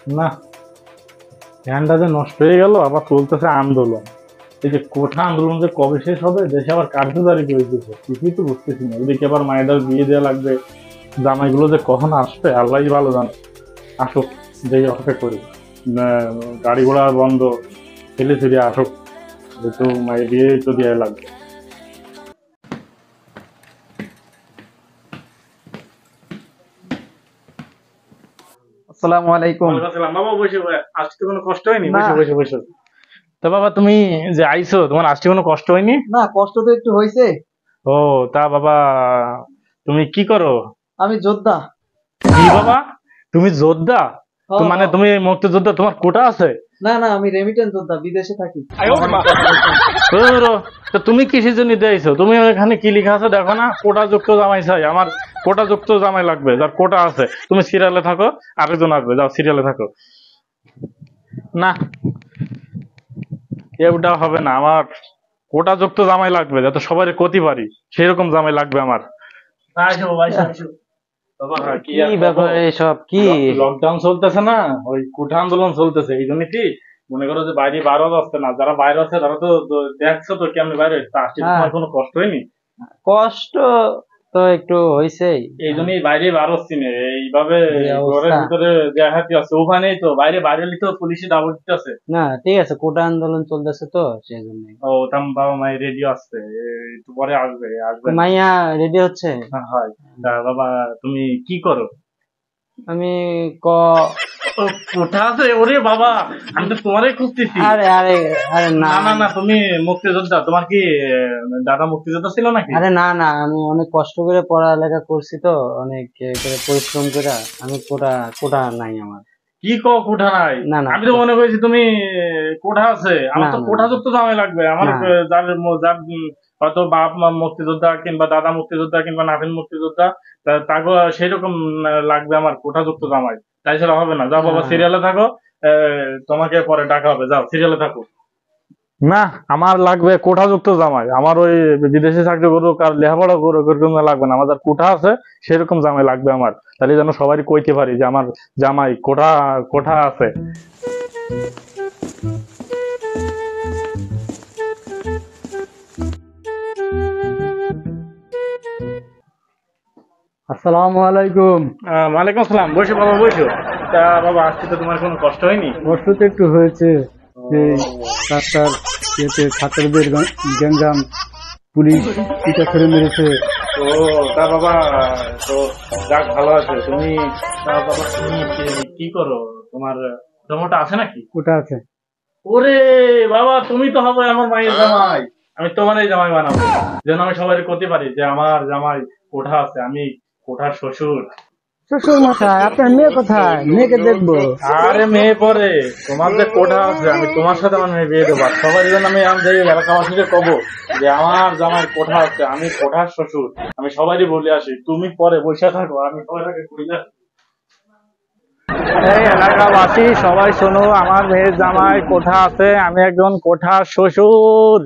না, ধ্যানটা যে নষ্ট হয়ে গেল, আবার চলতেছে আন্দোলন। এই যে কোঠা আন্দোলন যে কবে শেষ হবে, দেশে আবার কার্যকারী করে দিচ্ছে, কিছুই তো বুঝতেছি না। ওদিকে আবার মায়েদের বিয়ে দেওয়া লাগবে, জামাইগুলো যে কখন আসবে আল্লাহই ভালো জানে। আসুক, যেই অপেক্ষা করি। গাড়ি ঘোড়া বন্ধ, ছেলে ছেলে আসুক, যেহেতু মায়ের বিয়ে তো দেওয়া লাগবে। আসসালামু আলাইকুম। ওয়ালাইকুম আসসালাম। বাবা বসে, আসতে কোনো কষ্ট হয়নি? না বসে বসে বসে। তো বাবা তুমি যে আইছো, তোমার আসতে কোনো কষ্ট হয়নি? না, কষ্ট তো একটু হয়েছে। ও, তা বাবা তুমি কি করো? আমি যোদ্ধা। কি বাবা, তুমি যোদ্ধা? হ, তো হ। মানে তুমি মুক্তিযোদ্ধা, তোমার কোটা আছে? না না, আমি রেমিটেন্স যোদ্ধা, বিদেশে থাকি। ধুরো, তো তুমি কিসের জন্য দিয়েছো? তুমি এখানে কি লেখা আছে দেখো না, কোটা যুক্ত জামাই চাই। আমার কোটা যুক্ত জামাই লাগবে, যার কোটা আছে। তুমি সিরিয়ালে থাকো, আরেকজন আসবে, যাও সিরিয়ালে থাকো। না, এটা হবে না। আমার কোটা যুক্ত জামাই লাগবে, যাতে সবাই ক্ষতি পারি, সেরকম জামাই লাগবে আমার। আইসো বাবা, আইসো, আইসো। বাবা, কি কি আর ব্যাপার করবো? এসব? কি? লকডাউন চলতেছে না, ওই কোঠা আন্দোলন চলতেছে, এই জন্য কি মনে করো যে বাইরে বারো যাচ্ছে না। যারা বাইরে আছে তারা তো দেখছো তো কেমন বাইরে আসছে, হ্যাঁ, তোমার কোনো কষ্ট হয়নি? কষ্ট তো একটু হয়েছেই। এই জন্যই বাইরে বার হচ্ছি না, এইভাবে যে ঘরের অবস্থা। ভিতরে দেখাতে আছে। ওখানেই তো বাইরে বাইরে তো পুলিশে দাবর দিতে আছে। না, ঠিক আছে, কোটা আন্দোলন চলতেছে তো সেই জন্য। ও, তাম বাবা মায়ের রেডিও আসছে, একটু পরে আসবে, আসবে না? মাইয়া রেডি হচ্ছে। হ্যাঁ, হয়। তা বাবা তুমি কি করো? আমি ক ও, কোঠা আছে? ওরে বাবা, আমি তো তোমারই খুঁজতেছি। আরে আরে আরে না, না না না, তুমি মুক্তিযোদ্ধা? তোমার কি দাদা মুক্তিযোদ্ধা ছিল নাকি? আরে না না, আমি অনেক কষ্ট করে পড়ালেখা করছি তো, অনেক করে পরিশ্রম করে। আমি কোটা কোটা নাই আমার। কি কোঠা নাই? না না, আমি তো মনে করেছি তুমি কোঠা আছে। আমার না তো না কোঠা যুক্ত জামাই লাগবে। আমার না। যার যার হয়তো বাপ মা মুক্তিযোদ্ধা, কিংবা দাদা মুক্তিযোদ্ধা, কিংবা নাতিন মুক্তিযোদ্ধা, তাকে সেরকম লাগবে আমার কোঠা যুক্ত জামাই। তাই ছাড়া হবে না। যাও বাবা, হ্যাঁ। সিরিয়ালে থাকো। তোমাকে পরে ডাকা হবে, যাও সিরিয়ালে থাকো। না, আমার লাগবে কোঠাযুক্ত জামাই। আমার ওই বিদেশে চাকরি করুক আর লেখাপড়া করুক এরকম লাগবে না। আমার যার কোঠা আছে সেরকম জামাই লাগবে আমার। তাহলে যেন সবাই কইতে পারি যে আমার জামাই কোঠা কোঠা আছে। আসসালামু আলাইকুম। ওয়ালাইকুম আসসালাম। বসো বাবা, বসো। তা বাবা, আসতে তো তোমার কোনো কষ্ট হয়নি? কষ্ট তো একটু হয়েছে। এই রাস্তার ইয়েতে ছাত্রদের গ্যাঞ্জাম, পুলিশ পিটা করে মেরেছে। তো তা বাবা, তো যাক ভালো আছে তুমি। তা বাবা তুমি কি করো? তোমার জমাটা আছে নাকি? ওটা আছে। ওরে বাবা, তুমি তো হবে আমার মায়ের জামাই। আমি তোমারই জামাই বানাবো, যেন আমি সবাই করতে পারি যে আমার জামাই কোঠা আছে, আমি কোঠার শ্বশুর। শ্বশুর মশাই, আপনার মেয়ে কোথায়? মেয়েকে দেখবো। আরে মেয়ে পরে, তোমার যে কোঠা আছে, আমি তোমার সাথে আমার মেয়ে বিয়ে দেবো। সবাই যেন আমি যে এলাকাবাসীকে কব যে আমার জামাই কোঠা আছে, আমি কোঠার শ্বশুর। আমি সবারই বলে আসি, তুমি পরে বসে থাকো, আমি সবাই আগে কইলে। এই এলাকাবাসী সবাই শোনো, আমার মেয়ের জামাই কোঠা আছে, আমি একজন কোঠার শ্বশুর।